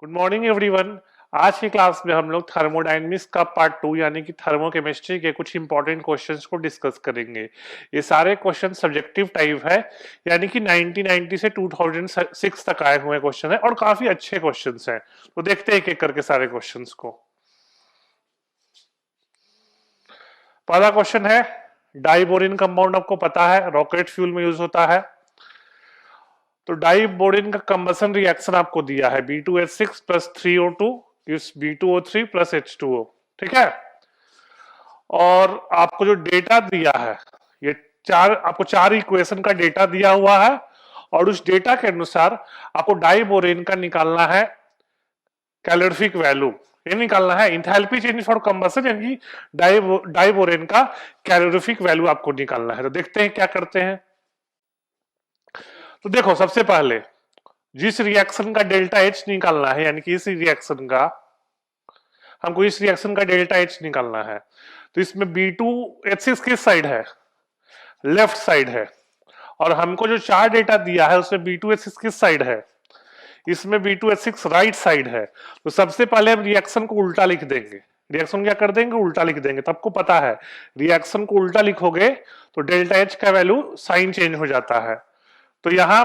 Good morning everyone. आज की class में हम लोग थर्मोडायनेमिक्स का पार्ट 2 यानी कि थर्मोकेमिस्ट्री के कुछ इंपॉर्टेंट क्वेश्चंस को डिस्कस करेंगे। ये सारे क्वेश्चन सब्जेक्टिव टाइप है, यानी कि 1990 से 2006 तक आए हुए क्वेश्चन है और काफी अच्छे क्वेश्चंस हैं। तो देखते हैं एक एक करके सारे क्वेश्चंस को। पहला क्वेश्चन है, डाइबोरिन कंपाउंड आपको पता है रॉकेट फ्यूल में यूज होता है। तो डाइबोरिन का कंबसन रिएक्शन आपको दिया है B2H6 प्लस 3O2 इस B2O3 प्लस H2O, ठीक है। और आपको जो डेटा दिया है, ये आपको चार इक्वेशन का डेटा दिया हुआ है और उस डेटा के अनुसार आपको डाइबोरिन का निकालना है कैलोरीफिक वैल्यू। ये निकालना है इंथैल्पी चेंज फॉर कंबसन, यानी डाइबोरिन का कैलोरीफिक वैल्यू आपको निकालना है। तो देखते हैं क्या करते हैं। तो देखो, सबसे पहले जिस रिएक्शन का डेल्टा एच निकालना है, यानी कि इस रिएक्शन का हमको इस रिएक्शन का डेल्टा एच निकालना है, तो इसमें B2H6 किस साइड है? लेफ्ट साइड है। और हमको जो चार डेटा दिया है उसमें B2H6 किस साइड है? इसमें B2H6 राइट साइड है। तो सबसे पहले हम रिएक्शन को उल्टा लिख देंगे। रिएक्शन क्या कर देंगे? उल्टा लिख देंगे। तो आपको पता है रिएक्शन को उल्टा लिखोगे तो डेल्टा एच का वैल्यू साइन चेंज हो जाता है। तो यहां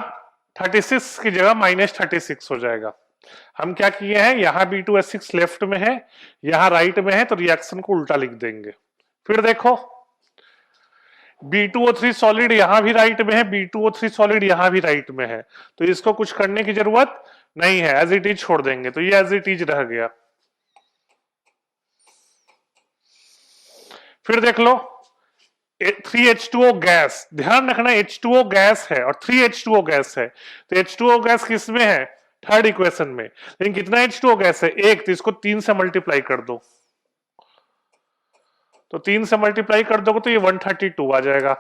36 की जगह -36 हो जाएगा। हम क्या किए हैं, यहां B2H6 लेफ्ट में है, यहां राइट में है, तो रिएक्शन को उल्टा लिख देंगे। फिर देखो, B2O3 सॉलिड यहां भी राइट में है, B2O3 सॉलिड यहां भी राइट में है, तो इसको कुछ करने की जरूरत नहीं है, एज इट इज छोड़ देंगे। तो ये एज इट इज रह गया। फिर देख लो 3H2O गैस, ध्यान रखना H2O गैस है और 3H2O गैस है। तो H2O गैस किस में है? थर्ड इक्वेशन में। लेकिन कितना H2O गैस है? एक। तो इसको 3 से मल्टीप्लाई कर दो, तो 3 से मल्टीप्लाई कर दोगे तो ये 132 आ जाएगा,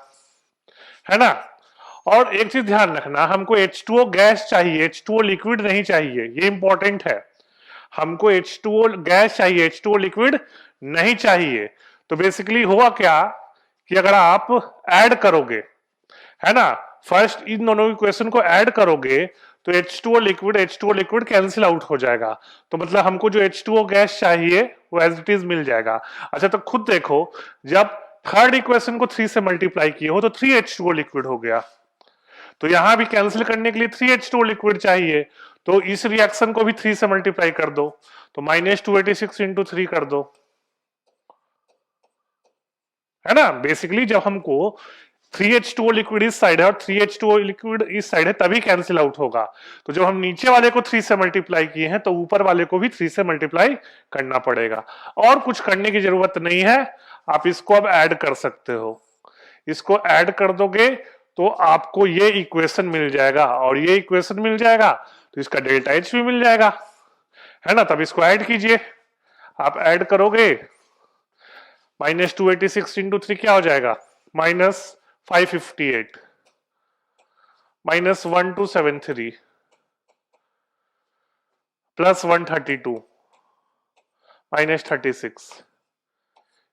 है ना। और एक चीज ध्यान रखना, हमको H2O गैस चाहिए, H2O लिक्विड नहीं चाहिए, ये इंपॉर्टेंट है। हमको H2O गैस चाहिए, H2O लिक्विड नहीं चाहिए। तो बेसिकली हुआ क्या कि अगर आप ऐड करोगे, है ना, फर्स्ट इन दोनों इक्वेशन को ऐड करोगे तो H2O लिक्विड कैंसिल आउट हो जाएगा। तो मतलब हमको जो H2O गैस चाहिए वो एज इट इज मिल जाएगा। अच्छा, तो खुद देखो, जब थर्ड इक्वेशन को 3 से मल्टीप्लाई किए हो तो 3H2O लिक्विड हो गया। तो यहां भी कैंसिल करने के लिए 3H2O लिक्विड चाहिए, तो इस रिएक्शन को भी 3 से मल्टीप्लाई कर दो, तो -286 इंटू 3 कर दो, है ना। बेसिकली जब हमको 3H2O लिक्विड इस साइड है और 3H2O लिक्विड इस साइड है तभी कैंसिल आउट होगा। तो जब हम नीचे वाले को 3 से मल्टीप्लाई किए हैं तो ऊपर वाले को भी 3 से मल्टीप्लाई करना पड़ेगा। और कुछ करने की जरूरत नहीं है, आप इसको अब ऐड कर सकते हो। इसको ऐड कर दोगे तो आपको ये इक्वेशन मिल जाएगा, और ये इक्वेशन मिल जाएगा तो इसका डेल्टा एच भी मिल जाएगा, है ना। तब इसको ऐड कीजिए। आप ऐड करोगे, -286 इंटू 3 क्या हो जाएगा? -558, -1273 प्लस 132 -36।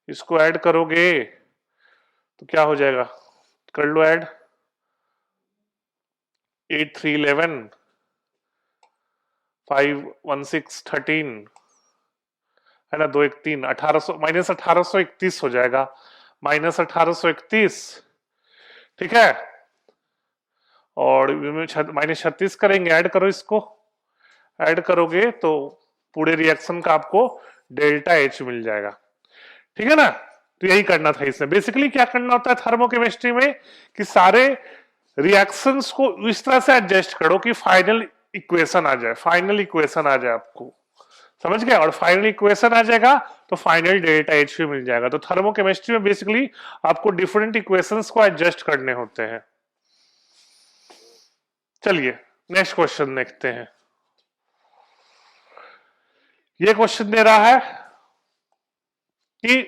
इसको ऐड करोगे तो क्या हो जाएगा? कर लो ऐड। 8 3 11 5 1 6 13, है ना, 2 1 3 1800 -1831 हो जाएगा, -1831, ठीक है। और -36 करेंगे, ऐड करो, इसको ऐड करोगे तो पूरे रिएक्शन का आपको डेल्टा एच मिल जाएगा, ठीक है ना। तो यही करना था इसमें। बेसिकली क्या करना होता है थर्मोकेमिस्ट्री में कि सारे रिएक्शंस को इस तरह से एडजस्ट करो कि फाइनल इक्वेशन आ जाए, फाइनल इक्वेशन आ जाए, आपको समझ गए। और फाइनल इक्वेशन आ जाएगा तो फाइनल डेल्टा एच भी मिल जाएगा। तो थर्मोकेमिस्ट्री में बेसिकली आपको डिफरेंट इक्वेशंस को एडजस्ट करने होते हैं। चलिए नेक्स्ट क्वेश्चन देखते हैं। ये क्वेश्चन दे रहा है कि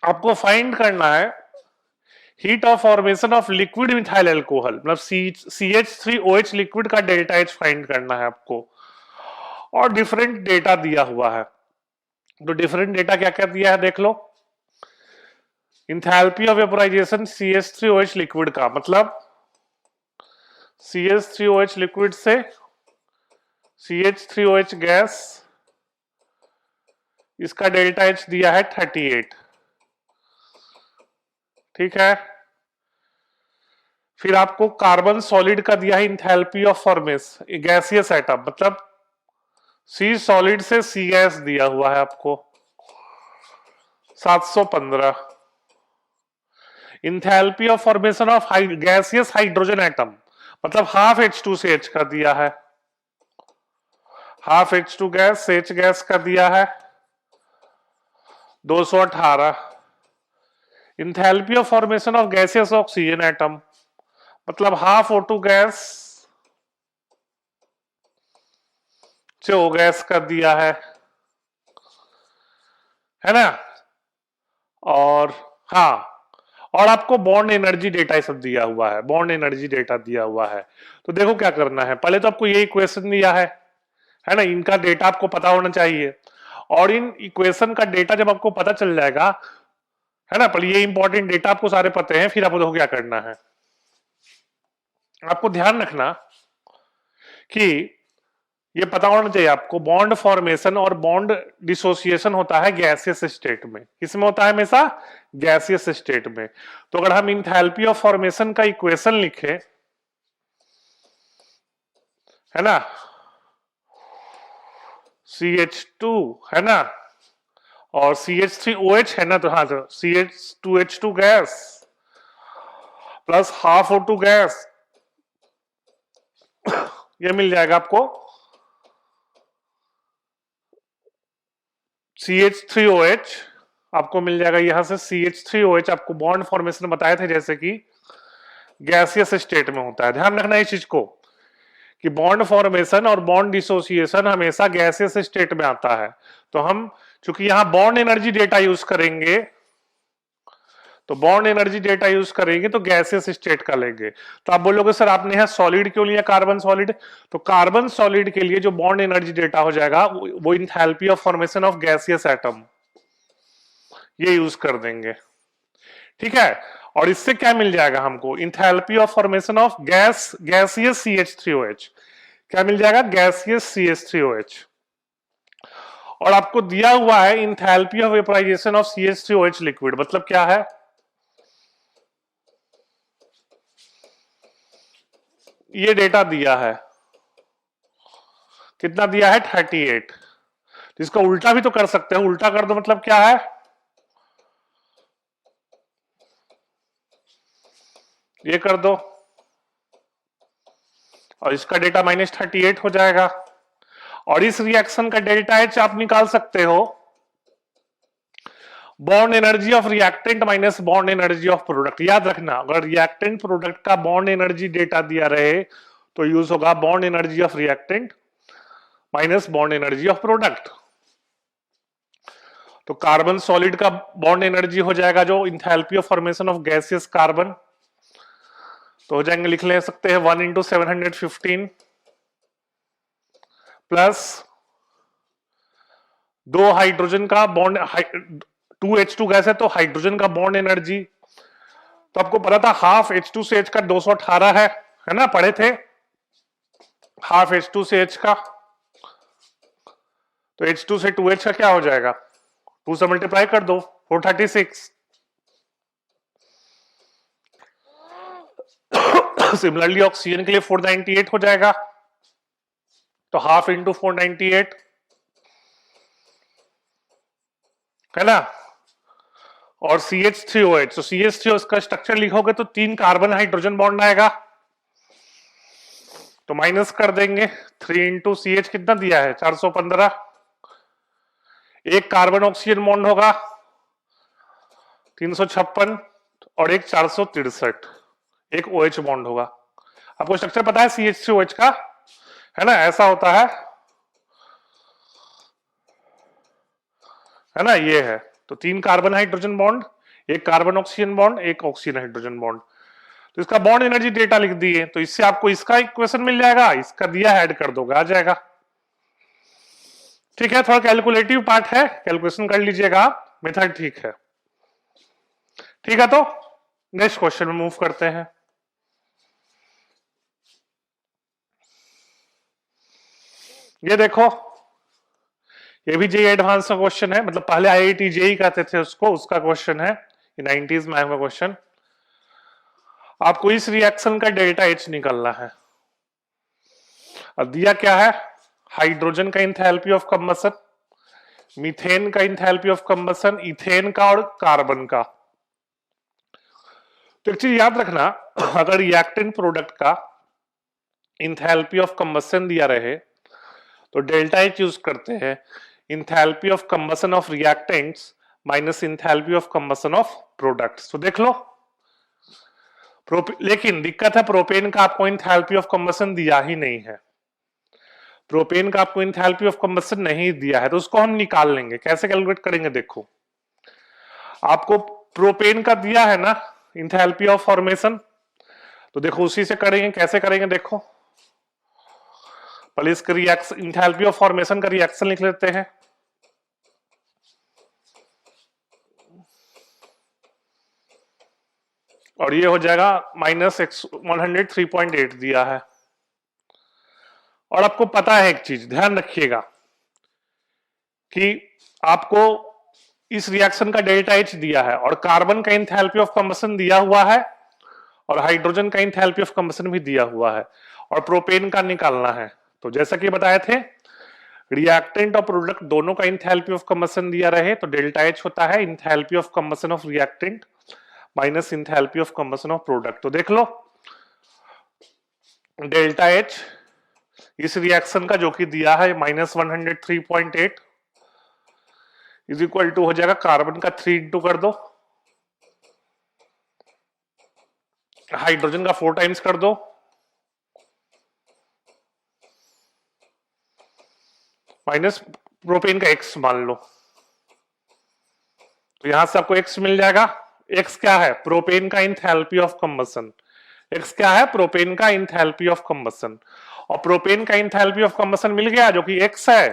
आपको फाइंड करना है heat of formation of liquid methyl alcohol, मतलब CH3OH लिक्विड का डेल्टा एच फाइंड करना है आपको। और डिफरेंट डेटा दिया हुआ है। तो डिफरेंट डेटा क्या क्या दिया है देख लो। Enthalpy of vaporisation CH3OH liquid का, मतलब CH3OH लिक्विड से CH3OH गैस, इसका डेल्टा H दिया है 38, ठीक है। फिर आपको कार्बन सॉलिड का दिया है enthalpy of formation, gaseous atom, मतलब C सॉलिड से C गैस दिया हुआ है आपको 715। Enthalpy of formation of gaseous hydrogen atom, मतलब हाफ H2 से H का दिया है, हाफ H2 गैस से H गैस का दिया है 218। Enthalpy of formation of gaseous oxygen atom, मतलब हाफ O2 गैस से O गैस का दिया है ना। और हाँ, और आपको बॉन्ड एनर्जी डेटा ये सब दिया हुआ है, बॉन्ड एनर्जी डेटा दिया हुआ है। तो देखो क्या करना है, पहले तो आपको ये इक्वेशन दिया है ना, इनका डेटा आपको पता होना चाहिए। और इन इक्वेशन का डेटा जब आपको पता चल जाएगा, है ना, पर ये इंपॉर्टेंट डेटा आपको सारे पते हैं, फिर आपको देखो क्या करना है। आपको ध्यान रखना कि ये पता होना चाहिए आपको, बॉन्ड फॉर्मेशन और बॉन्ड डिसोसिएशन होता है गैसियस स्टेट में। किसमें होता है? हमेशा गैसियस स्टेट में। तो अगर हम इंथैल्पी ऑफ फॉर्मेशन का इक्वेशन लिखे, है ना, CH2 है ना, और CH3OH है ना, तो हाँ, तो CH2H2 gas plus half O2 gas, ये मिल जाएगा आपको CH3OH, आपको मिल जाएगा यहां से CH3OH। आपको बॉन्ड फॉर्मेशन बताए थे जैसे कि गैसियस स्टेट में होता है। ध्यान रखना इस चीज को कि बॉन्ड फॉर्मेशन और बॉन्ड डिसोसिएशन हमेशा गैसियस स्टेट में आता है। तो हम चूंकि यहां बॉन्ड एनर्जी डेटा यूज करेंगे, तो बॉन्ड एनर्जी डेटा यूज करेंगे तो गैसियस स्टेट का लेंगे। तो आप बोलोगे सर आपने यहां सॉलिड क्यों लिया, कार्बन सॉलिड? तो कार्बन सॉलिड के लिए जो बॉन्ड एनर्जी डेटा हो जाएगा वो enthalpy of formation of gaseous atom, ये यूज कर देंगे, ठीक है। और इससे क्या मिल जाएगा हमको? Enthalpy of formation of gaseous CH3OH, क्या मिल जाएगा? Gaseous CH3OH। और आपको दिया हुआ है enthalpy of vaporization of CH3OH liquid, मतलब क्या है? ये डेटा दिया है, कितना दिया है? 38। तो इसका उल्टा भी तो कर सकते हैं, उल्टा कर दो, मतलब क्या है? ये कर दो और इसका डेटा -38 हो जाएगा। और इस रिएक्शन का डेल्टा H आप निकाल सकते हो, bond energy of reactant minus bond energy of product. याद रखना, अगर रिएक्टेंट प्रोडक्ट का बॉन्ड एनर्जी डेटा दिया रहे तो यूज होगा bond energy of reactant minus bond energy of product. तो कार्बन सॉलिड का बॉन्ड एनर्जी हो जाएगा जो enthalpy of formation of gaseous carbon, तो हो जाएंगे, लिख ले सकते हैं 1 × 715 प्लस 2 हाइड्रोजन का बॉन्ड, 2H2 गैस है तो हाइड्रोजन का बॉन्ड एनर्जी, तो आपको पता था हाफ H2 से H का 218 है ना, पढ़े थे हाफ H2 से H का। तो H2 से 2H का क्या हो जाएगा? 2 से मल्टीप्लाई कर दो, 436। सिमिलरली ऑक्सीजन के लिए 498 हो जाएगा, तो हाफ इंटू 498, है ना। और CH3OH, तो CH3OH का स्ट्रक्चर लिखोगे तो 3 कार्बन हाइड्रोजन बॉन्ड आएगा, तो माइनस कर देंगे। 3 × CH कितना दिया है? 415। एक कार्बन ऑक्सीजन बॉन्ड होगा 356 और एक 463, एक OH बॉन्ड होगा। आपको स्ट्रक्चर पता है CH3OH का, है ना, ऐसा होता है ना, ये है। तो 3 कार्बन हाइड्रोजन बॉन्ड, एक कार्बन ऑक्सीजन बॉन्ड, एक ऑक्सीजन हाइड्रोजन बॉन्ड। तो इसका बॉन्ड एनर्जी डेटा लिख दिए, तो इससे आपको इसका इक्वेशन मिल जाएगा, इसका दिया है, ऐड कर दोगे, आ जाएगा। ठीक है, थोड़ा कैलकुलेटिव पार्ट है, कैलकुलेशन कर लीजिएगा, मेथड ठीक है। ठीक है, तो नेक्स्ट क्वेश्चन में मूव करते हैं। ये देखो, ये भी जेई एडवांस का क्वेश्चन है, मतलब पहले आईआईटी जेई कहते थे उसको, उसका क्वेश्चन है, ये 90s में आया क्वेश्चन। आपको इस रिएक्शन का डेल्टा एच निकालना है। अब दिया क्या है, हाइड्रोजन का इंथैल्पी ऑफ कंबसन, मीथेन का इंथैल्पी ऑफ कंबसन, इथेन का और कार्बन का। तो एक चीज याद रखना, अगर रिएक्टेंट प्रोडक्ट का इंथैल्पी ऑफ कंबसन दिया रहे तो डेल्टा एच यूज करते हैं, enthalpy of combustion of reactants minus enthalpy of combustion of products. तो देख लो, लेकिन दिक्कत है प्रोपेन का आपको इंथैल्पी ऑफ कंबसन दिया ही नहीं है, प्रोपेन का आपको इंथैल्पी ऑफ कंबसन नहीं दिया है, तो उसको हम निकाल लेंगे। कैसे कैलकुलेट करेंगे, देखो आपको प्रोपेन का दिया है ना इंथैल्पी ऑफ फॉर्मेशन, तो देखो उसी से करेंगे। कैसे करेंगे देखो, पहले इसका रिएक्शन, इंथैल्पी ऑफ फॉर्मेशन का रिएक्शन लिख लेते हैं। और ये हो जाएगा -103.8 दिया है। और आपको पता है एक चीज ध्यान रखिएगा कि आपको इस रिएक्शन का डेल्टा एच दिया है और कार्बन का इंथैल्पी ऑफ कंबसन दिया हुआ है और हाइड्रोजन का इंथैल्पी ऑफ कंबसन भी दिया हुआ है और प्रोपेन का निकालना है। तो जैसा कि बताए थे, रिएक्टेंट और प्रोडक्ट दोनों का इंथैल्पी ऑफ कंबसन दिया रहे तो डेल्टा एच होता है enthalpy of combustion of reactant minus enthalpy of combustion of product. तो देख लो डेल्टा एच इस रिएक्शन का जो कि दिया है -103.8 इज इक्वल टू हो जाएगा कार्बन का 3 इंटू कर दो, हाइड्रोजन का 4 टाइम्स कर दो, माइनस प्रोपेन का x मान लो। तो यहां से आपको x मिल जाएगा। x क्या है, प्रोपेन का इंथैल्पी ऑफ कंबसन। x क्या है, प्रोपेन का इंथैल्पी ऑफ कंबसन। और प्रोपेन का इंथैल्पी ऑफ कंबसन मिल गया जो कि x है,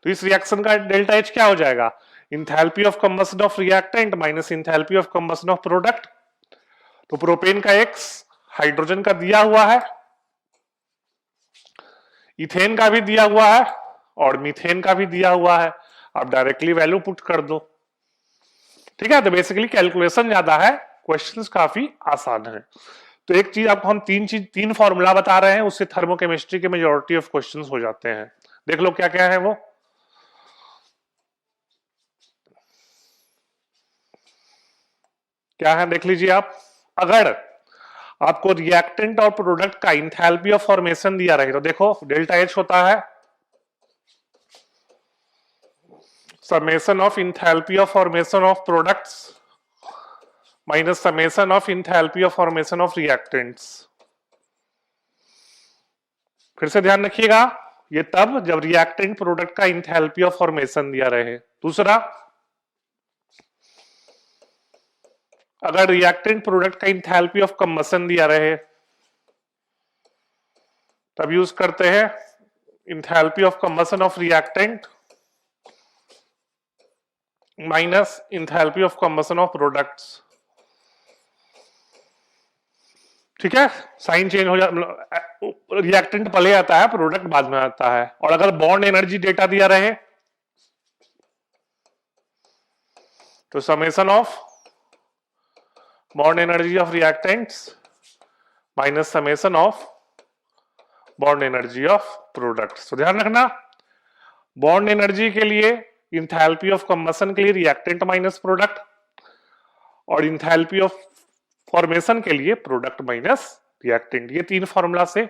तो इस रिएक्शन का डेल्टा एच क्या हो जाएगा, enthalpy of combustion of reactant minus enthalpy of combustion of product. तो प्रोपेन का x हाइड्रोजन का दिया हुआ है, इथेन का भी दिया हुआ है और मीथेन का भी दिया हुआ है। आप डायरेक्टली वैल्यू पुट कर दो, ठीक है। तो बेसिकली कैलकुलेशन ज्यादा है, क्वेश्चंस काफी आसान है। तो एक चीज आपको हम तीन फॉर्मूला बता रहे हैं, उससे थर्मोकेमिस्ट्री के मेजॉरिटी ऑफ क्वेश्चंस हो जाते हैं। देख लो क्या क्या है वो। क्या है देख लीजिए आप। अगर आपको रिएक्टेंट और प्रोडक्ट का इंथैल्पी ऑफ फॉर्मेशन दिया रहे तो देखो डेल्टा एच होता है summation of enthalpy of formation of products minus summation of enthalpy of formation of reactants. फिर से ध्यान रखिएगा, ये तब जब रिएक्टेंट प्रोडक्ट का इंथैल्पी ऑफ फॉर्मेशन दिया रहे। दूसरा, अगर रिएक्टेंट प्रोडक्ट का इंथैल्पी ऑफ कंबसन दिया रहे तब यूज करते हैं enthalpy of combustion of reactant minus enthalpy of combustion of products. ठीक है, साइन चेंज हो जाता, रिएक्टेंट पहले आता है, प्रोडक्ट बाद में आता है। और अगर बॉन्ड एनर्जी डेटा दिया रहे तो summation of bond energy of reactants minus summation of bond energy of products. तो ध्यान रखना, बॉन्ड एनर्जी के लिए इंथैल्पी ऑफ कंबसन के लिए रिएक्टेंट माइनस प्रोडक्ट और इंथैल्पी ऑफ फॉर्मेशन के लिए प्रोडक्ट माइनस रिएक्टेंट। ये तीन फॉर्मूला से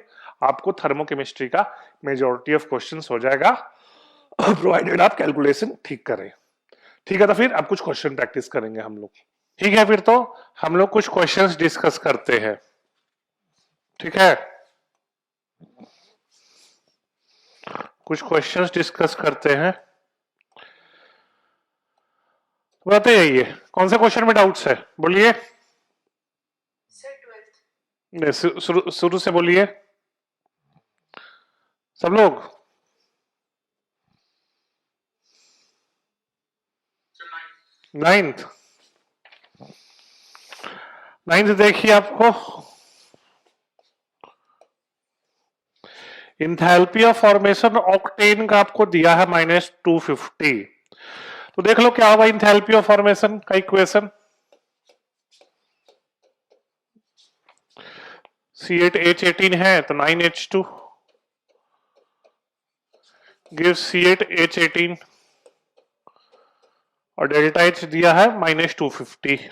आपको थर्मोकेमिस्ट्री का मेजॉरिटी ऑफ क्वेश्चंस हो जाएगा, प्रोवाइडेड आप कैलकुलेशन ठीक करें। ठीक है, तो फिर अब कुछ क्वेश्चन प्रैक्टिस करेंगे हम लोग। ठीक है, फिर तो हम लोग कुछ क्वेश्चंस डिस्कस करते हैं। ठीक है, कुछ क्वेश्चंस डिस्कस करते हैं। बताइए ये कौन से क्वेश्चन में डाउट्स है, बोलिए। शुरू से बोलिए सब लोग। नाइन्थ देखिए आपको इंथैल्पी ऑफ फॉर्मेशन ऑक्टेन का आपको दिया है -250। तो देख लो क्या होगा इंथैल्पी ऑफ फॉर्मेशन का इक्वेशन, C8H18 है तो 9H2 gives C8H18 और डेल्टा H दिया है -250।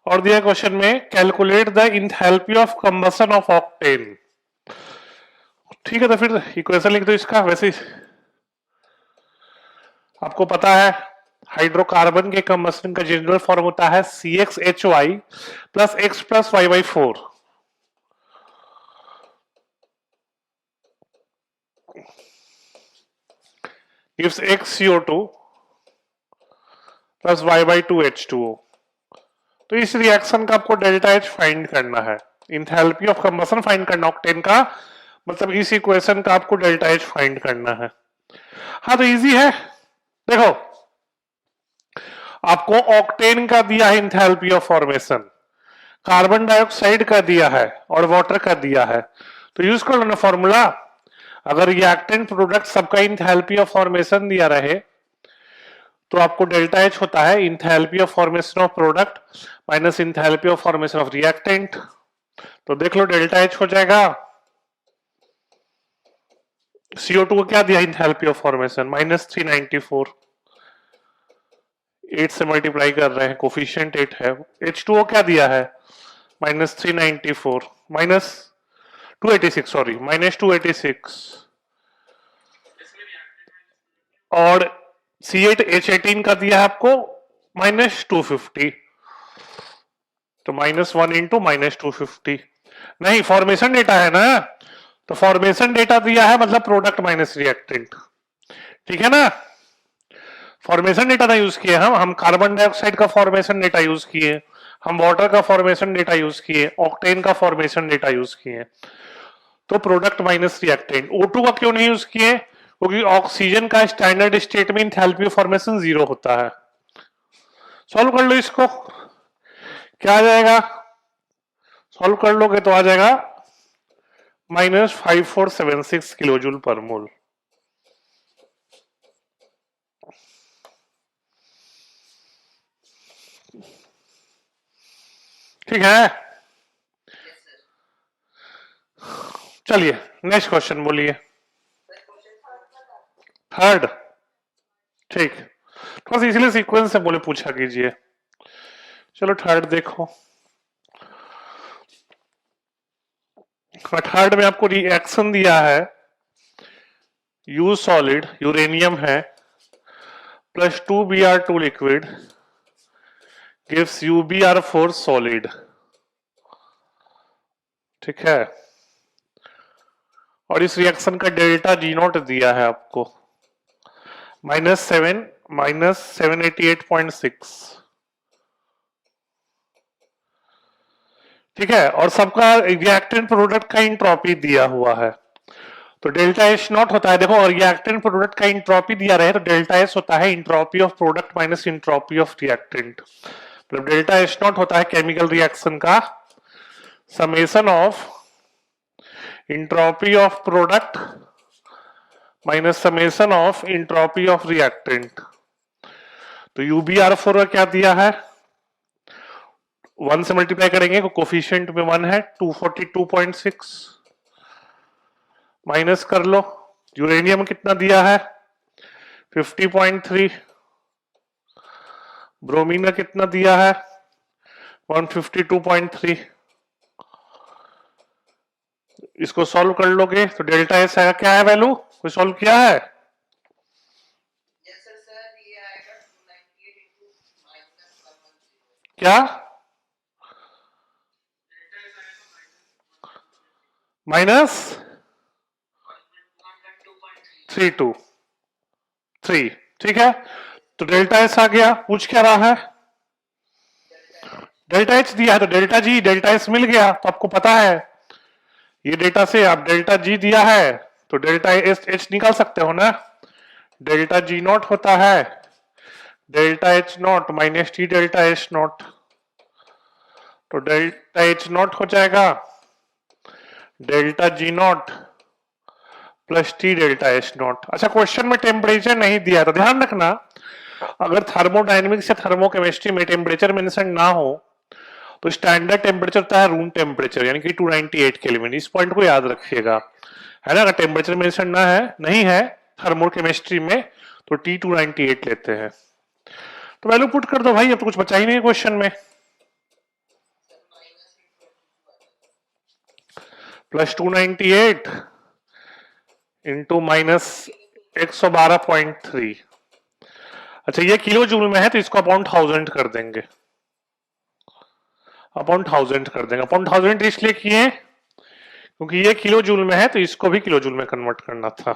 और दिया क्वेश्चन में calculate the enthalpy of combustion of octane. ठीक है, तो फिर इक्वेशन लिख दो इसका। वैसे आपको पता है हाइड्रोकार्बन के कंबशन का जनरल फॉर्म होता है CxHy plus X plus Y/4। gives XCO2 plus Y/2H2O। तो इस रिएक्शन का आपको डेल्टा H फाइंड करना है, इंथैल्पी ऑफ कंबशन फाइंड करना ऑक्टेन का, मतलब इस इक्वेशन का आपको डेल्टा H फाइंड करना है। हाँ तो इजी है, देखो आपको ऑक्टेन का दिया है enthalpy of formation, carbon dioxide का दिया है और वाटर का दिया है, तो यूज कर लो ना फॉर्मूला। अगर रिएक्टेंट प्रोडक्ट सबका इंथैल्पी ऑफ फॉर्मेशन दिया रहे तो आपको डेल्टा H होता है enthalpy of formation of product minus enthalpy of formation of reactant. तो देख लो डेल्टा H हो जाएगा, CO2 को क्या दिया इंथैल्पी ऑफ फॉर्मेशन -394, 8 से मल्टीप्लाई कर रहे हैं, कोफिशिएंट 8 है। H2O क्या दिया है -394 -286 सॉरी -286 और C8H18 का दिया है आपको -250, तो -1 इंटू -250। नहीं फॉर्मेशन डेटा है ना, तो फॉर्मेशन डेटा दिया है मतलब प्रोडक्ट माइनस रिएक्टेंट, ठीक है ना। फॉर्मेशन डेटा ना यूज किए हम कार्बन डाइऑक्साइड का फॉर्मेशन डेटा यूज किए, हम वाटर का फॉर्मेशन डेटा यूज किए, ऑक्टेन का फॉर्मेशन डेटा यूज किए, तो प्रोडक्ट माइनस रिएक्टेंट। O2 का क्यों नहीं यूज किए, क्योंकि ऑक्सीजन का स्टैंडर्ड स्टेट में एंथैल्पी फॉर्मेशन 0 होता है। सॉल्व कर लो इसको, क्या आ जाएगा, सॉल्व कर लोगे तो आ जाएगा -5476 किलोजूल पर मोल। ठीक है, चलिए नेक्स्ट क्वेश्चन बोलिए। थर्ड, ठीक, थोड़ा सा इसलिए सीक्वेंस से बोले पूछा कीजिए। चलो थर्ड देखो, थर्ड में आपको रिएक्शन दिया है, यू सॉलिड यूरेनियम है plus 2Br2 liquid gives UbR4 solid, ठीक है। और इस रिएक्शन का डेल्टा G0 दिया है आपको -7 -788.6, ठीक है। और सबका रिएक्टेंट प्रोडक्ट का इंट्रोपी दिया हुआ है, तो डेल्टा H नॉट होता है, देखो रिएक्टेंट प्रोडक्ट का इंट्रोपी दिया रहे तो डेल्टा S होता है entropy of product minus entropy of reactant, मतलब डेल्टा H नॉट होता है केमिकल रिएक्शन का summation of entropy of product minus summation of entropy of reactant. तो UbR4 का क्या दिया है, 1 से मल्टीप्लाई करेंगे, कोफिशिएंट में 1 है, 242.6 माइनस कर लो, यूरेनियम कितना दिया है 50.3, ब्रोमीन का कितना दिया है 152.3, इसको सॉल्व कर लोगे तो डेल्टा एस आएगा, क्या है वैल्यू, कोई सॉल्व किया है? क्या -323, ठीक है। तो डेल्टा एस आ गया, पूछ क्या रहा है, डेल्टा एच दिया है तो डेल्टा जी डेल्टा एस मिल गया, तो आपको पता है ये डेटा से आप डेल्टा जी दिया है तो डेल्टा एच निकाल सकते हो ना, डेल्टा जी नॉट होता है delta H not -T delta H not, तो डेल्टा एच नॉट हो जाएगा delta G not plus T delta H not. अच्छा, क्वेश्चन में टेम्परेचर नहीं दिया, तो ध्यान रखना अगर थर्मोडायनेमिक्स या थर्मोकेमिस्ट्री में टेम्परेचर मेंशन ना हो तो स्टैंडर्ड टेम्परेचर होता है रूम टेम्परेचर, यानी कि 298 केल्विन। इस पॉइंट को याद रखिएगा, है ना। अगर टेम्परेचर मेंशन ना है, नहीं है थर्मोकेमिस्ट्री में, तो टी 298 लेते हैं। तो वैल्यू पुट कर दो भाई, अब तो कुछ बचा ही नहीं है क्वेश्चन में। Plus 298 into minus 112.3। अच्छा, ये किलो जूल में है तो इसको अपॉन 1000 कर देंगे, अपॉन 1000 कर देंगे। अपॉन 1000 इसलिए किए क्योंकि ये किलो जूल में है तो इसको भी किलो जूल में कन्वर्ट करना था।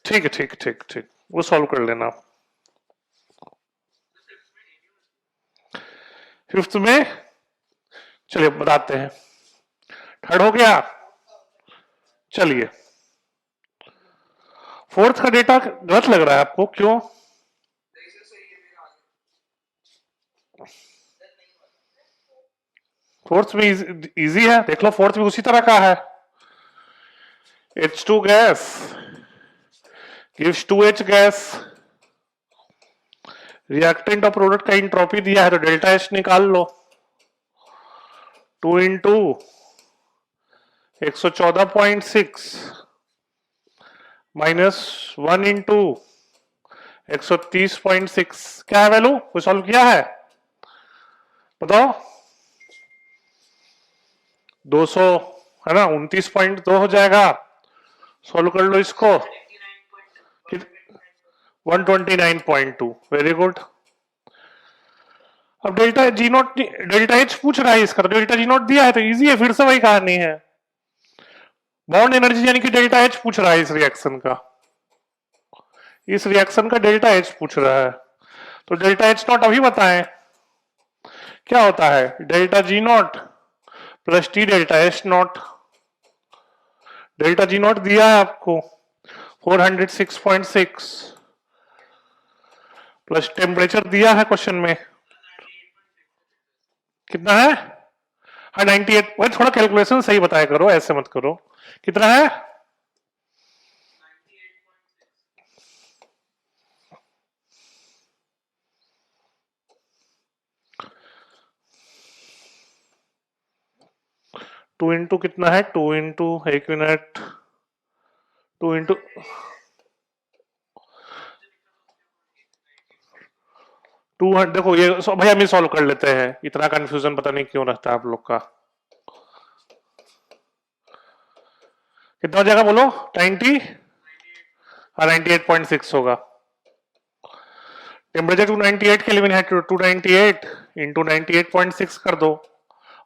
ठीक है, ठीक ठीक ठीक, वो सॉल्व कर लेना। फिफ्थ में चलिए बताते हैं। थर्ड हो गया, चलिए फोर्थ का डेटा गलत लग रहा है आपको, क्यों? फोर्थ में इजी है, देख लो, फोर्थ में उसी तरह का है। H2 gas gives 2H gas, reactant और प्रोडक्ट का इंट्रोपी दिया है तो डेल्टा एच निकाल लो। 2 इंटू 114.6 माइनस 1 इंटू 130.6, क्या है वैल्यू? कोई सॉल्व किया है? बताओ। 200 है ना, 29.2 हो जाएगा। सॉल्व कर लो इसको। 129.2, वेरी गुड। अब delta G not, delta H पूछ रहा है इसका, तो डेल्टा जी नॉट दिया है तो इजी है, फिर से वही कहानी है। बॉन्ड एनर्जी यानी कि डेल्टा एच पूछ रहा है इस रिएक्शन का, इस रिएक्शन का डेल्टा एच पूछ रहा है। तो डेल्टा एच नॉट अभी बताएं क्या होता है, delta G not plus T delta H not. Delta G not दिया है आपको 406.6 प्लस टेम्परेचर दिया है क्वेश्चन में, कितना है? हाँ 98। वही थोड़ा कैलकुलेशन सही बताया करो, ऐसे मत करो। कितना है? 2 इंटू कितना है? 2 इंटू, एक मिनट, 2 इंटू, देखो ये भाई हम ही सॉल्व कर लेते हैं, इतना कंफ्यूजन पता नहीं क्यों रहता है आप लोग का। कितना हो जाएगा बोलो? 90, हाँ 98.6 होगा। टेम्परेचर 298 केल्विन है, 298 इंटू 98.6 कर दो,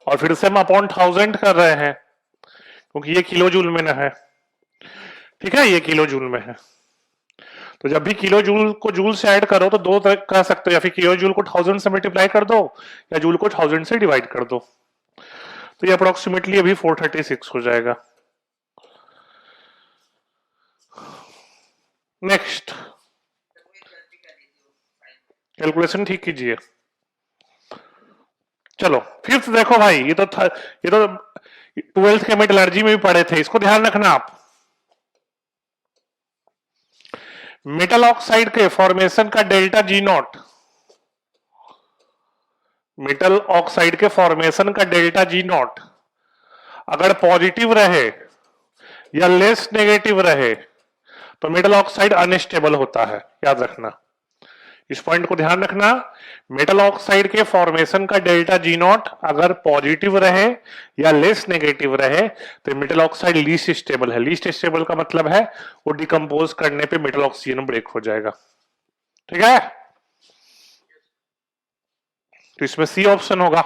और फिर से हम अपॉन 1000 कर रहे हैं क्योंकि ये किलो जूल में ना है, ठीक है, ये किलो जूल में है। तो जब भी किलो जूल को जूल से ऐड करो तो दो तरह कह सकते हो, या फिर किलो जूल को 1000 से मल्टीप्लाई कर दो या जूल को 1000 से डिवाइड कर दो। तो ये अप्रोक्सीमेटली अभी 436 हो जाएगा। नेक्स्ट कैलकुलेशन ठीक कीजिए। चलो फिफ्थ देखो भाई, ये तो था, ये तो 12th के मेटलर्जी में भी पढ़े थे, इसको ध्यान रखना आप। मेटल ऑक्साइड के फॉर्मेशन का delta G not, metal oxide के फॉर्मेशन का डेल्टा जी नॉट अगर पॉजिटिव रहे या लेस नेगेटिव रहे तो मेटल ऑक्साइड अनस्टेबल होता है, याद रखना, इस पॉइंट को ध्यान रखना। मेटल ऑक्साइड के फॉर्मेशन का डेल्टा जी नॉट अगर पॉजिटिव रहे या लेस नेगेटिव रहे तो मेटल ऑक्साइड लीस्ट स्टेबल है। लीस्ट स्टेबल का मतलब है वो डिकम्पोज करने पे मेटल ऑक्सीजन ब्रेक हो जाएगा, ठीक है। तो इसमें सी ऑप्शन होगा।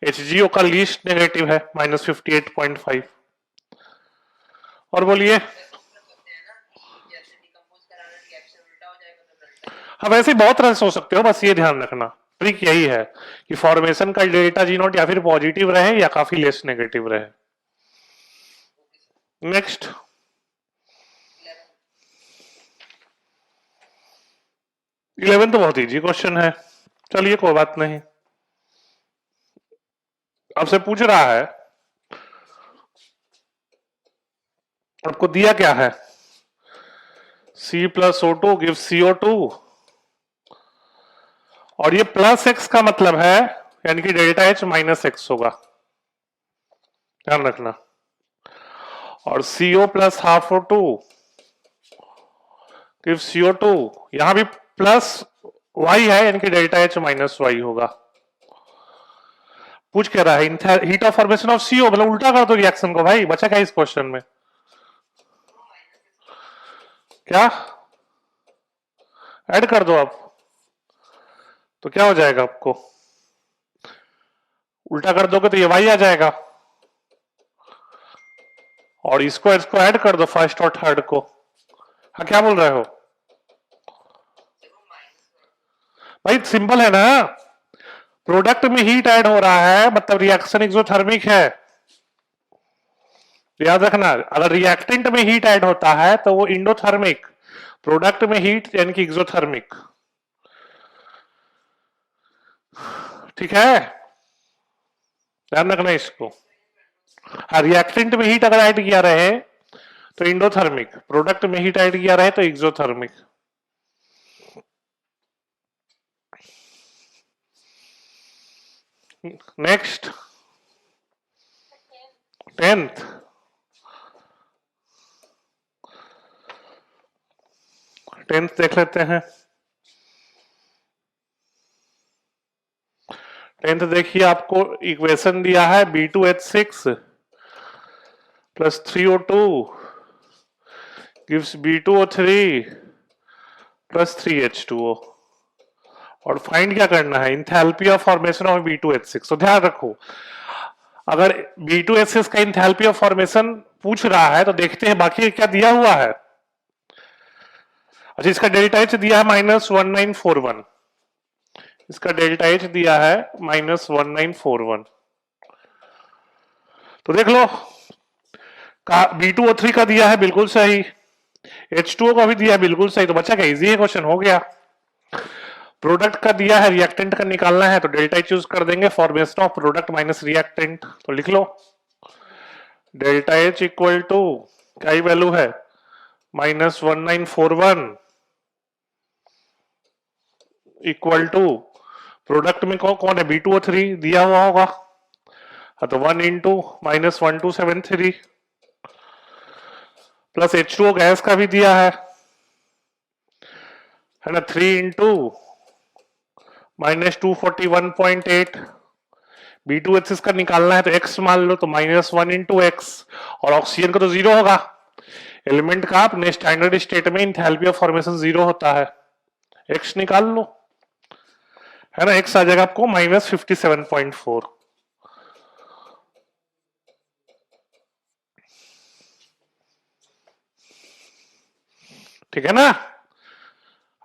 HgO का लीस्ट नेगेटिव है -58.5। और बोलिए। हाँ वैसे बहुत तरह से हो सकते हो, बस ये ध्यान रखना, ट्रिक यही है कि फॉर्मेशन का डेल्टा जी नॉट या फिर पॉजिटिव रहे या काफी लेस नेगेटिव रहे। नेक्स्ट 11 तो बहुत इजी क्वेश्चन है। चलिए कोई बात नहीं। आपसे पूछ रहा है, आपको दिया क्या है, C+O2 गिव CO2, और ये प्लस एक्स का मतलब है यानी कि डेल्टा एच माइनस एक्स होगा, ध्यान रखना। और CO plus half O2 give CO2, यहां भी प्लस वाई है यानी कि डेल्टा एच माइनस वाई होगा। पूछ क्या रहा है, heat of formation of CO, मतलब उल्टा कर दो रिएक्शन को भाई, बचा क्या इस क्वेश्चन में, क्या ऐड कर दो आप, तो क्या हो जाएगा, आपको उल्टा कर दोगे तो ये वाई आ जाएगा, और इसको इसको ऐड कर दो फर्स्ट और थर्ड को। हाँ क्या बोल रहे हो भाई, सिंपल है ना, प्रोडक्ट में हीट ऐड हो रहा है मतलब रिएक्शन एक्सोथर्मिक है, याद रखना। अगर रिएक्टेंट में हीट ऐड होता है तो वो इंडोथर्मिक, प्रोडक्ट में हीट यानी कि एक्सोथर्मिक, ठीक है, ध्यान रखना इसको। हाँ, रिएक्टेंट में हीट अगर ऐड किया रहे तो इंडोथर्मिक, प्रोडक्ट में हीट ऐड किया रहे तो एक्सोथर्मिक। नेक्स्ट 10th, देख लेते हैं। 10th देखिए, आपको इक्वेशन दिया है B2H6 plus 3O2 gives B2O3 plus 3H2O, और फाइंड क्या करना है, enthalpy of formation of B2H6। तो ध्यान रखो, अगर B2H6 का इंथैल्पी ऑफ फॉर्मेशन पूछ रहा है तो देखते हैं बाकी क्या दिया हुआ है। अच्छा, इसका डेल्टा एच दिया है -1941, इसका डेल्टा एच दिया है -1941, तो देख लो, B2O3 का दिया है बिल्कुल सही, H2O का भी दिया है बिल्कुल सही, तो बच्चा क्या इजी है, क्वेश्चन हो गया। प्रोडक्ट का दिया है, रिएक्टेंट का निकालना है, तो डेल्टा एच यूज कर देंगे, formation of product minus reactant, तो लिख लो डेल्टा एच इक्वल टू क्या ही वैल्यू है -1941 इक्वल टू प्रोडक्ट में कौन है, B2O3 दिया हुआ होगा, हाँ तो 1 इंटू -1273 प्लस H2O गैस का भी दिया है ना, 3 इंटू -241.8, B2H6 का निकालना है तो x मान लो, तो -1 इंटू एक्स, और ऑक्सीजन का तो 0 होगा, एलिमेंट का अपने स्टैंडर्ड स्टेट में इंथैल्पी ऑफ फॉर्मेशन 0 होता है, x निकाल लो, है ना, x आ जाएगा आपको -57.4। ठीक है ना,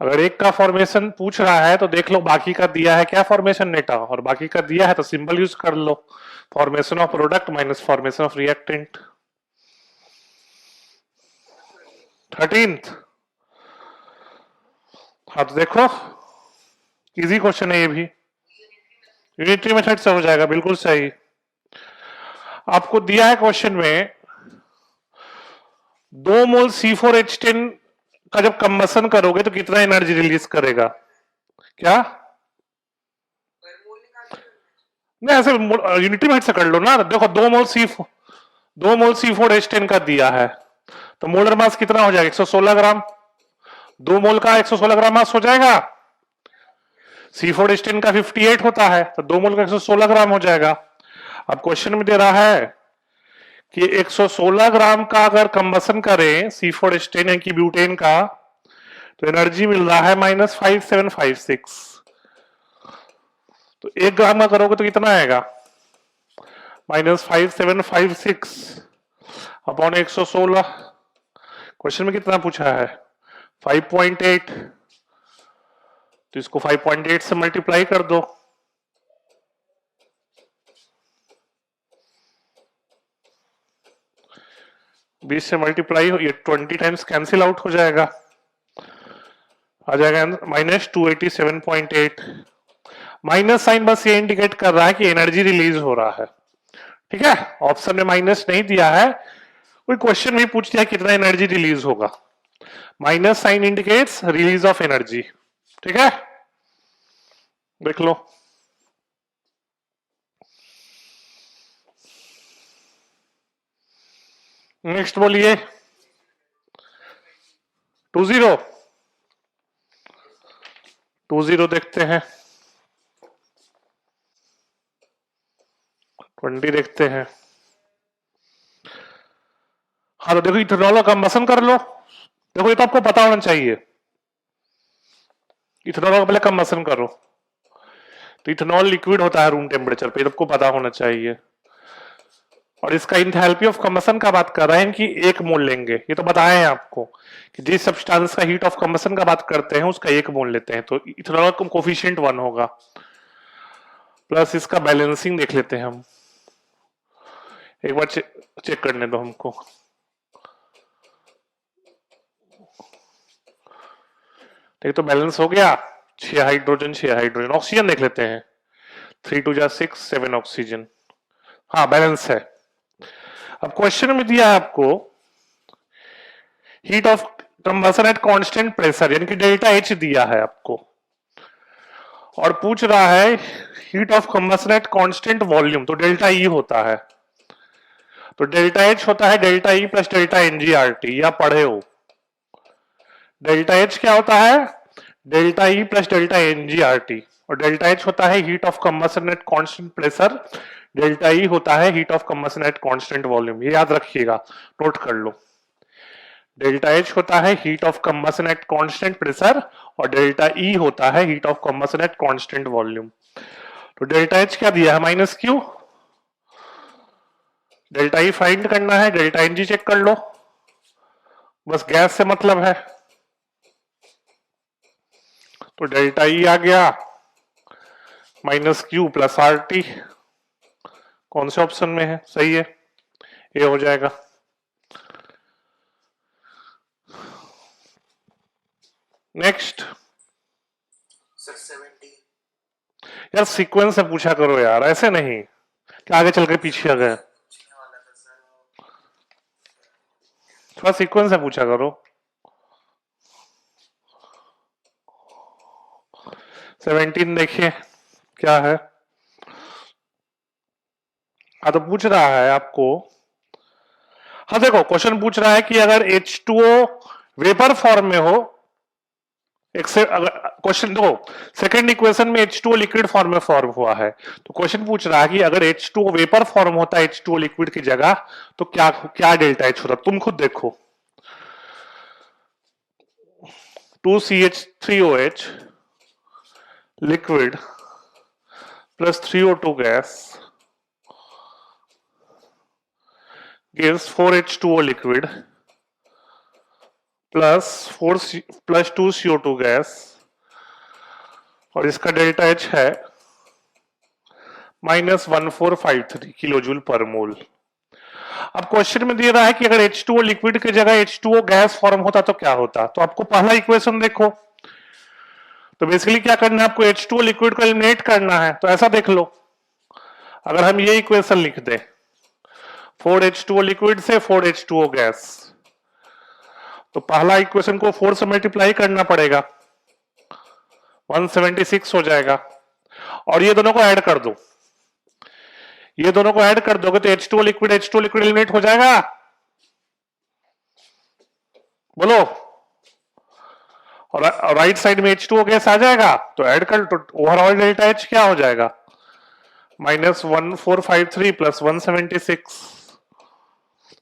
अगर एक का फॉर्मेशन पूछ रहा है तो देख लो बाकी का दिया है क्या फॉर्मेशन नेटा, और बाकी का दिया है तो सिंबल यूज कर लो, formation of product minus formation of reactant. 13th, हाँ तो देखो इजी क्वेश्चन है ये भी, यूनिटरी मेथड से हो जाएगा, बिल्कुल सही। आपको दिया है क्वेश्चन में 2 मोल C4H10 का जब कंबसन करोगे तो कितना एनर्जी रिलीज करेगा, क्या नहीं, ऐसे यूनिटरी मेथड से कर लो ना, देखो 2 मोल C4H10 का दिया है तो मोलर मास कितना हो जाएगा, 116 ग्राम, 2 मोल का 116 ग्राम मास हो जाएगा, C4H10 का 58 होता है तो 2 मोल का 116 ग्राम हो जाएगा। अब क्वेश्चन में दे रहा है कि 116 ग्राम का अगर कंबसन करें C4H10 यानी कि ब्यूटेन का, तो एनर्जी मिल रहा है -5756, तो 1 ग्राम का करोगे तो कितना आएगा, -5756 अपॉन 116, क्वेश्चन में कितना पूछा है 5.8, तो इसको 5.8 से मल्टीप्लाई कर दो, बीस से मल्टीप्लाई हो, ये 20 टाइम्स कैंसिल आउट हो जाएगा, आ जाएगा -287.8। माइनस साइन बस ये इंडिकेट कर रहा है कि एनर्जी रिलीज हो रहा है, ठीक है। ऑप्शन में माइनस नहीं दिया है, कोई क्वेश्चन भी पूछ दिया कितना एनर्जी रिलीज होगा, minus sign indicates release of energy, ठीक है, देख लो। नेक्स्ट बोलिए। 20 20 देखते हैं, 20 देखते हैं। हाँ तो देखो इथेनॉल का कंबसन कर लो, देखो ये तो आपको पता होना चाहिए, इथेनॉल का पहले कंबसन करो। तो इथेनॉल लिक्विड होता है रूम टेम्परेचर पे, आपको पता होना चाहिए। और इसका इंथैल्पी ऑफ कंबसन का बात कर रहे हैं कि 1 मोल लेंगे, ये तो बताए हैं आपको कि जिस सब्सटेंस का हीट ऑफ कंबसन का बात करते हैं उसका 1 मोल लेते हैं, तो इथेनॉल का कोफिशिएंट 1 होगा। प्लस इसका बैलेंसिंग देख लेते हैं हम, एक बार चेक करने दो हमको। ठीक तो बैलेंस हो गया, 6 हाइड्रोजन 6 हाइड्रोजन। ऑक्सीजन देख लेते हैं, 3 2 जा 6 7 ऑक्सीजन, हाँ बैलेंस है। अब क्वेश्चन में दिया है आपको heat of combustion at constant pressure, यानी कि डेल्टा एच दिया है आपको, और पूछ रहा है heat of combustion at constant volume, तो डेल्टा ई होता है। तो डेल्टा एच होता है डेल्टा ई प्लस डेल्टा एनजीआरटी, या पढ़े हो। डेल्टा एच क्या होता है, डेल्टा ई प्लस डेल्टा एनजीआरटी, और डेल्टा एच होता है heat of combustion at constant pressure, delta E होता है heat of combustion at constant volume, ये याद रखिएगा, नोट कर लो। डेल्टा एच होता है heat of combustion at constant pressure, और डेल्टा ई होता है heat of combustion at constant volume. तो डेल्टा एच क्या दिया है, minus Q, delta E find करना है, डेल्टा एनजी चेक कर लो, बस गैस से मतलब है। तो डेल्टा ई आ गया minus Q plus R T, कौन से ऑप्शन में है, सही है, ये हो जाएगा। नेक्स्ट यार सीक्वेंस से पूछा करो यार, ऐसे नहीं कि आगे चल के पीछे आ गए, थोड़ा सीक्वेंस से पूछा करो। 17 देखिए क्या है। हाँ तो पूछ रहा है आपको, हाँ देखो क्वेश्चन पूछ रहा है कि अगर H2O वेपर फॉर्म में हो, एक से अगर क्वेश्चन देखो सेकंड इक्वेशन में H2O लिक्विड फॉर्म में फॉर्म हुआ है, तो क्वेश्चन पूछ रहा है कि अगर H2O वेपर फॉर्म होता है H2O लिक्विड की जगह, तो क्या क्या डेल्टा एच होता, तुम खुद देखो। 2CH3OH liquid plus 3O2 gas gives 4H2O liquid plus 2CO2 gas, और इसका डेल्टा एच है -1453 किलो जूल पर मोल। अब क्वेश्चन में दे रहा है कि अगर H2O लिक्विड की जगह H2O गैस फॉर्म होता तो क्या होता, तो आपको पहला इक्वेशन देखो। तो बेसिकली क्या करना है आपको, H2O लिक्विड को एलिमिनेट करना है, तो ऐसा देख लो, अगर हम ये इक्वेशन लिख दें 4H2O लिक्विड से 4H2O गैस, तो पहला इक्वेशन को 4 से मल्टीप्लाई करना पड़ेगा, 176 हो जाएगा, और ये दोनों को ऐड कर दो, ये दोनों को ऐड कर दोगे तो H2O लिक्विड एलिमिनेट हो जाएगा, बोलो, और राइट साइड में H2O गैस आ जाएगा, तो ऐड कर, तो ओवरऑल डेल्टा एच क्या हो जाएगा, -1453 प्लस 176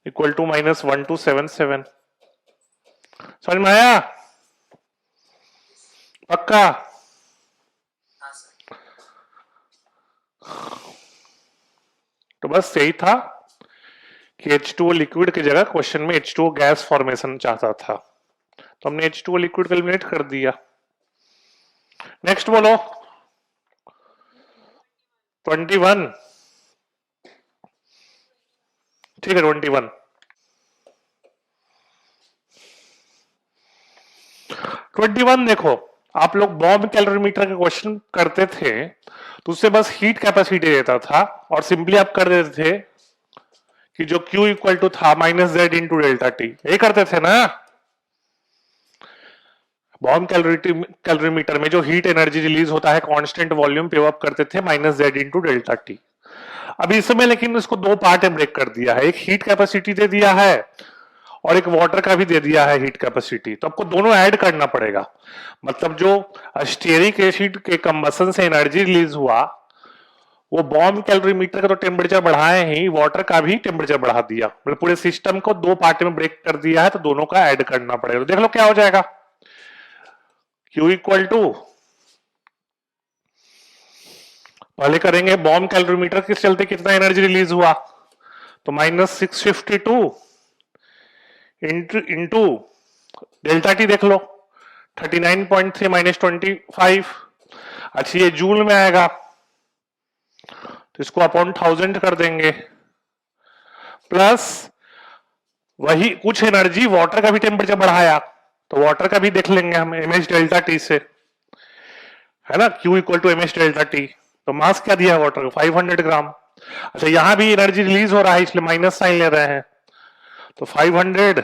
इक्वल टू -1277। समझ में आया, पक्का? तो बस यही था कि H2O लिक्विड की जगह क्वेश्चन में H2O गैस फॉर्मेशन चाहता था, तो हमने H2O लिक्विड को एलिमिनेट कर दिया। नेक्स्ट बोलो 21, ठीक है 21। 21 देखो, आप लोग बॉम्ब कैलोरीमीटर के क्वेश्चन करते थे तो उससे बस हीट कैपेसिटी देता था और सिंपली आप कर देते थे कि जो Q इक्वल टू था minus Z into delta T, यही करते थे ना। बॉम्ब कैलोरीमीटर में जो हीट एनर्जी रिलीज होता है कांस्टेंट वॉल्यूम पे, वो आप करते थे minus Z into delta T. अभी इसमें लेकिन इसको दो पार्ट में ब्रेक कर दिया है, एक हीट कैपेसिटी दे दिया है और एक वाटर का भी दे दिया है हीट कैपेसिटी, तो आपको दोनों ऐड करना पड़ेगा। मतलब जो स्टीयरिक एसिड के कंबसन से एनर्जी रिलीज हुआ, वो बॉम्ब कैलोरीमीटर का तो टेम्परेचर बढ़ाए ही, वाटर का भी टेम्परेचर बढ़ा दिया, मतलब पूरे सिस्टम को दो पार्ट में ब्रेक कर दिया है, तो दोनों का ऐड करना पड़ेगा। तो देख लो क्या हो जाएगा, Q इक्वल टू, पहले करेंगे बॉम्ब कैलोरीमीटर के चलते कितना एनर्जी रिलीज हुआ, तो -652 इंटू डेल्टा टी देख लो 39.3 माइनस 25। अच्छा ये जूल में आएगा तो इसको अपॉन 1000 कर देंगे, प्लस वही कुछ एनर्जी वाटर का भी टेम्परेचर बढ़ाया, तो वाटर का भी देख लेंगे हम mh डेल्टा टी से, है ना, Q equal to mh delta T. तो मास क्या दिया है वाटर को, 500 ग्राम। अच्छा यहां भी एनर्जी रिलीज हो रहा है इसलिए माइनस साइन ले रहे हैं, तो 500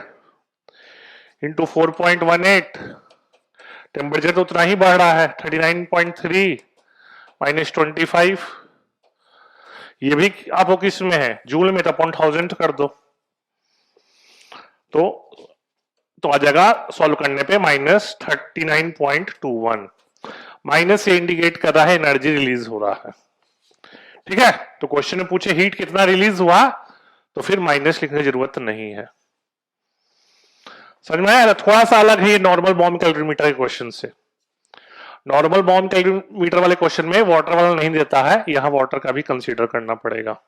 इंटू 4.18, टेम्परेचर तो उतना ही बढ़ रहा है 39.3 माइनस 25, ये भी आपको किस में है, जूल में, तो अपॉन 1000 कर दो, तो आ जाएगा सॉल्व करने पे -39.21। माइनस से इंडिकेट कर रहा है एनर्जी रिलीज हो रहा है, ठीक है। तो क्वेश्चन में पूछे हीट कितना रिलीज हुआ, तो फिर माइनस लिखने की जरूरत नहीं है। समझ में आया, थोड़ा सा अलग है ये नॉर्मल बॉम्ब कैलोरीमीटर के क्वेश्चन से। नॉर्मल बॉम्ब कैलोरीमीटर वाले क्वेश्चन में वाटर वाला नहीं देता है, यहां वाटर का भी कंसीडर करना पड़ेगा।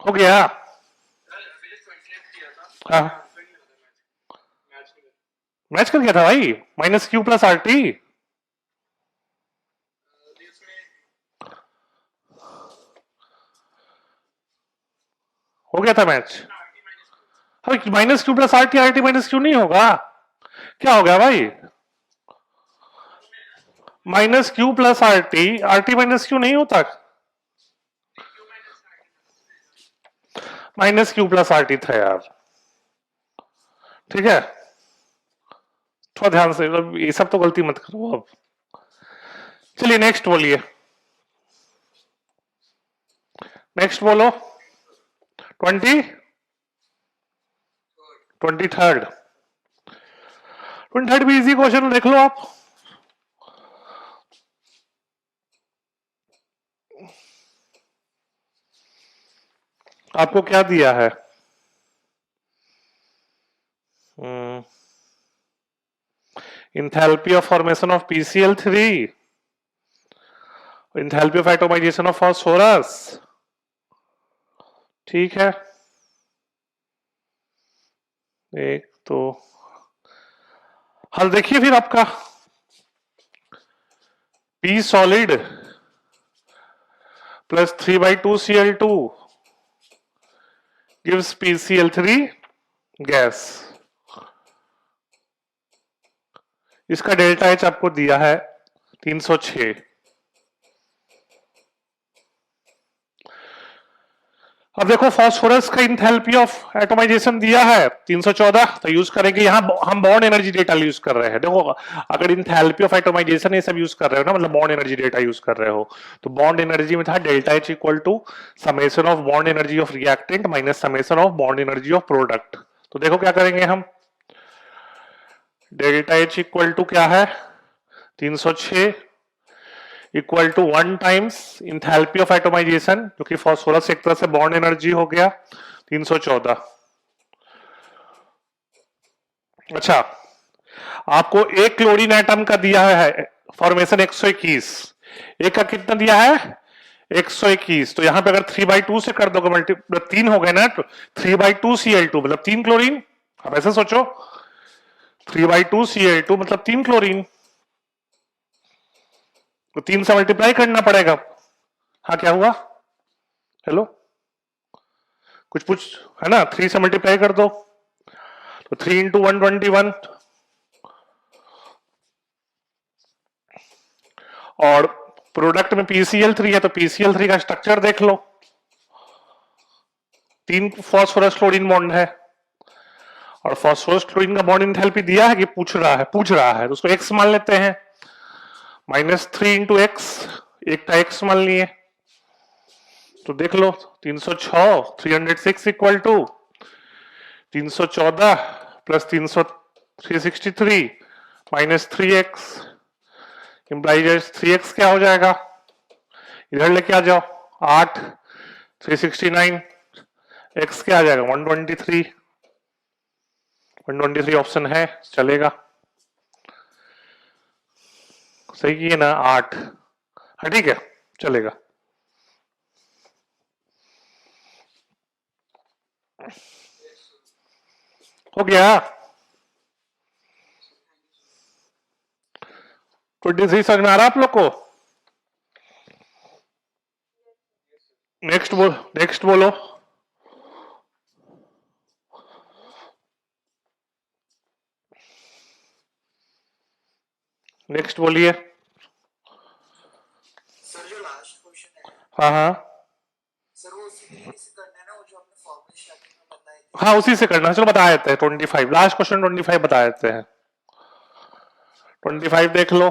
हो गया, हाँ मैच कर गया था भाई, -Q प्लस RT। हो गया था match, -Q plus RT, RT -Q नहीं होगा, क्या हो गया भाई, -Q plus RT, RT -Q नहीं होता, -Q प्लस RT था यार, ठीक है। थोड़ा ध्यान से, ये सब तो गलती मत करो अब। चलिए नेक्स्ट बोलिए, नेक्स्ट बोलो, 23rd भी इजी क्वेश्चन देख लो आप। आपको क्या दिया है, enthalpy of formation of PCl3, enthalpy of atomization of phosphorus, ठीक है। एक तो हल देखिए फिर आपका, P solid plus 3/2 Cl2 gives PCl3 gas. इसका डेल्टा H आपको दिया है 306। अब देखो फॉस्फोरस का इंथैल्पी ऑफ एटोमाइजेशन दिया है 314, तो यूज करेंगे, यहां हम बॉन्ड एनर्जी डेटा यूज कर रहे हैं। देखो अगर इंथैल्पी ऑफ एटोमाइजेशन ये सब यूज कर रहे हो ना, मतलब बॉन्ड एनर्जी डेटा यूज कर रहे हो, तो बॉन्ड एनर्जी में था delta H equal to summation of bond energy of reactant minus summation of bond energy of product. तो देखो क्या करेंगे हम, डेल्टा H इक्वल टू क्या है 306 equal to 1 times enthalpy of atomization, जो कि फास्फोरस एक तरह से बॉन्ड एनर्जी हो गया 314। अच्छा आपको एक क्लोरीन एटम का दिया है फॉर्मेशन 121, एक का कितना दिया है 121, तो यहां पे अगर 3/2 से कर दोगे मल्टीप्लाई, 3 हो गए ना, तो 3/2 Cl2 मतलब 3 क्लोरीन। अब ऐसे सोचो 3/2 Cl2 मतलब 3 क्लोरीन, तो 3 से मल्टीप्लाई करना पड़ेगा। हाँ क्या हुआ, हेलो कुछ है ना, 3 से मल्टीप्लाई कर दो, तो 3 इंटू 121 और प्रोडक्ट में PCl3 है तो PCl3 का स्ट्रक्चर देख लो, 3 फास्फोरस क्लोरीन बॉन्ड है और फास्फोरस क्लोरीन का बॉन्ड इंथैल्पी दिया है कि पूछ रहा है तो उसको x मान लेते हैं, -3 इंटू एक्स, एक का x मान लिए तो देख लो 306 306 इक्वल टू 314 प्लस 363 -3x इम्प्लाइज 3x क्या हो जाएगा, इधर लेके आ जाओ 8 369 x क्या आ जाएगा 123 ऑप्शन है, चलेगा सही है ना 8, हाँ ठीक है चलेगा। हो गया 23 समझ में आ रहा है आप लोग को? नेक्स्ट बोलो नेक्स्ट बोलिए। सर जो लास्ट क्वेश्चन है, हाँ सर वो उसी तरीके से करना है ना, वो जो आपने फॉर्मूले स्टार्टिंग में बताए थे। हाँ उसी से करना है, चलो बता देते हैं 25, लास्ट क्वेश्चन 25 बता देते हैं। 25 देख लो,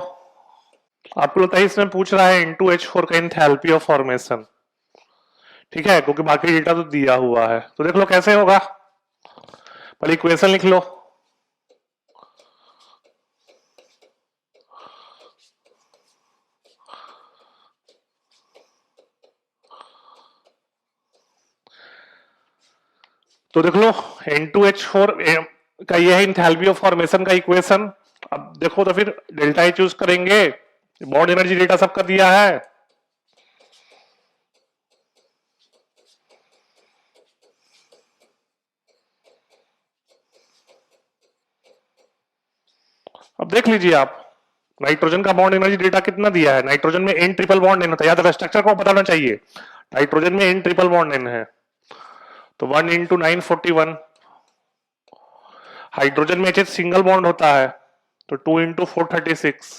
आपको लगता है इसमें पूछ रहा है N2H4 का एंथैल्पी ऑफ फॉर्मेशन, ठीक है, क्योंकि बाकी डेटा तो दिया हुआ है, तो देख लो कैसे होगा, पहले इक्वेशन लिख लो। तो देख लो N2H4 का यह है इंथैल्पी ऑफ फॉर्मेशन का इक्वेशन। अब देखो तो फिर डेल्टा H यूज करेंगे, बॉन्ड एनर्जी डेटा सबका दिया है, अब देख लीजिए आप नाइट्रोजन का बॉन्ड एनर्जी डेटा कितना दिया है, नाइट्रोजन में N ट्रिपल बॉन्ड N होता है, याद रखना स्ट्रक्चर को बताना चाहिए, नाइट्रोजन में N ट्रिपल बॉन्ड N है तो 1 इंटू 941, हाइड्रोजन में HH सिंगल बॉन्ड होता है तो 2 इंटू 436।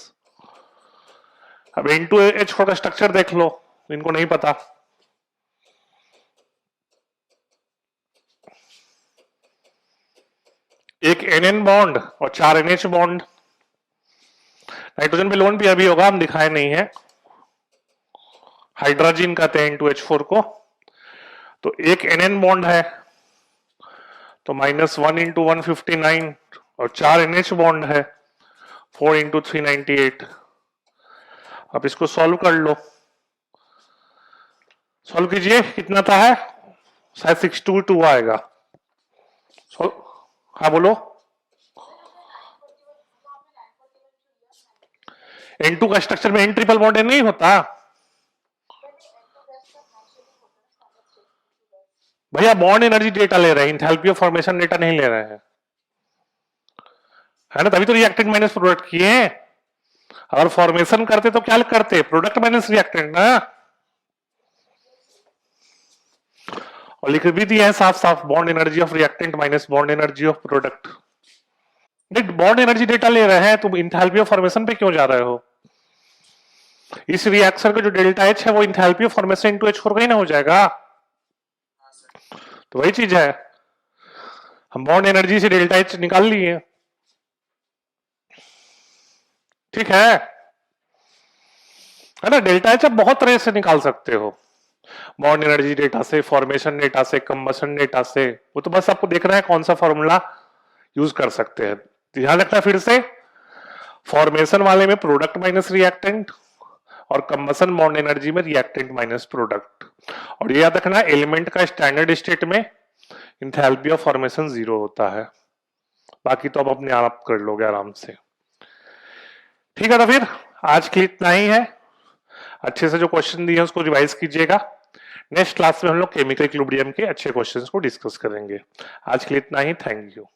अब N2H4 का स्ट्रक्चर देख लो, इनको नहीं पता, एक NN बॉन्ड और 4 NH बॉन्ड, नाइट्रोजन पे लोन भी अभी होगा, हम दिखाए नहीं है, हाइड्रोजन कहते हैं N2H4 को, तो एक NN बॉन्ड है तो -1 इंटू 159 और 4 NH बॉन्ड है 4 इंटू 398। अब इसको सॉल्व कर लो, सॉल्व कीजिए, कितना था है, शायद 622 आएगा। हाँ बोलो, N2 का स्ट्रक्चर में N ट्रिपल बॉन्ड नहीं होता भैया, बॉन्ड एनर्जी डेटा ले रहे हैं, एंथैल्पी ऑफ फॉर्मेशन डेटा नहीं ले रहे हैं, है ना, तभी तो रिएक्टेंट माइनस प्रोडक्ट किए हैं। अगर फॉर्मेशन करते तो क्या करते, प्रोडक्ट माइनस रिएक्टेंट ना, और लिख भी दिया है साफ साफ, bond energy of reactant minus bond energy of product. Bond energy data ले रहे हैं, तुम एंथैल्पी ऑफ फॉर्मेशन पे क्यों जा रहे हो? इस रिएक्शन का जो डेल्टा H है वो enthalpy of formation into H4 का ही ना हो जाएगा, तो वही चीज है, हम बॉन्ड एनर्जी से डेल्टा H निकाल लिए, ठीक है ना, डेल्टा H आप बहुत तरह से निकाल सकते हो, बॉन्ड एनर्जी डेटा से, फॉर्मेशन डेटा से, कंबशन डेटा से, वो तो बस आपको देखना है कौन सा फॉर्मूला यूज कर सकते हैं। ध्यान रखना फिर से, फॉर्मेशन वाले में प्रोडक्ट माइनस रिएक्टेंट और कंबशन बॉन्ड एनर्जी में रिएक्टेंट माइनस प्रोडक्ट, और ये याद रखना एलिमेंट का स्टैंडर्ड स्टेट में एंथैल्पी ऑफ फॉर्मेशन 0 होता है, बाकी तो आप अपने आप कर लोगे आराम से, ठीक है। तो फिर आज के लिए इतना ही है, अच्छे से जो क्वेश्चन दिए हैं उसको रिवाइज कीजिएगा, नेक्स्ट क्लास में हम लोग केमिकल इक्विलिब्रियम के अच्छे क्वेश्चंस को डिस्कस करेंगे। आज के लिए इतना ही, थैंक यू।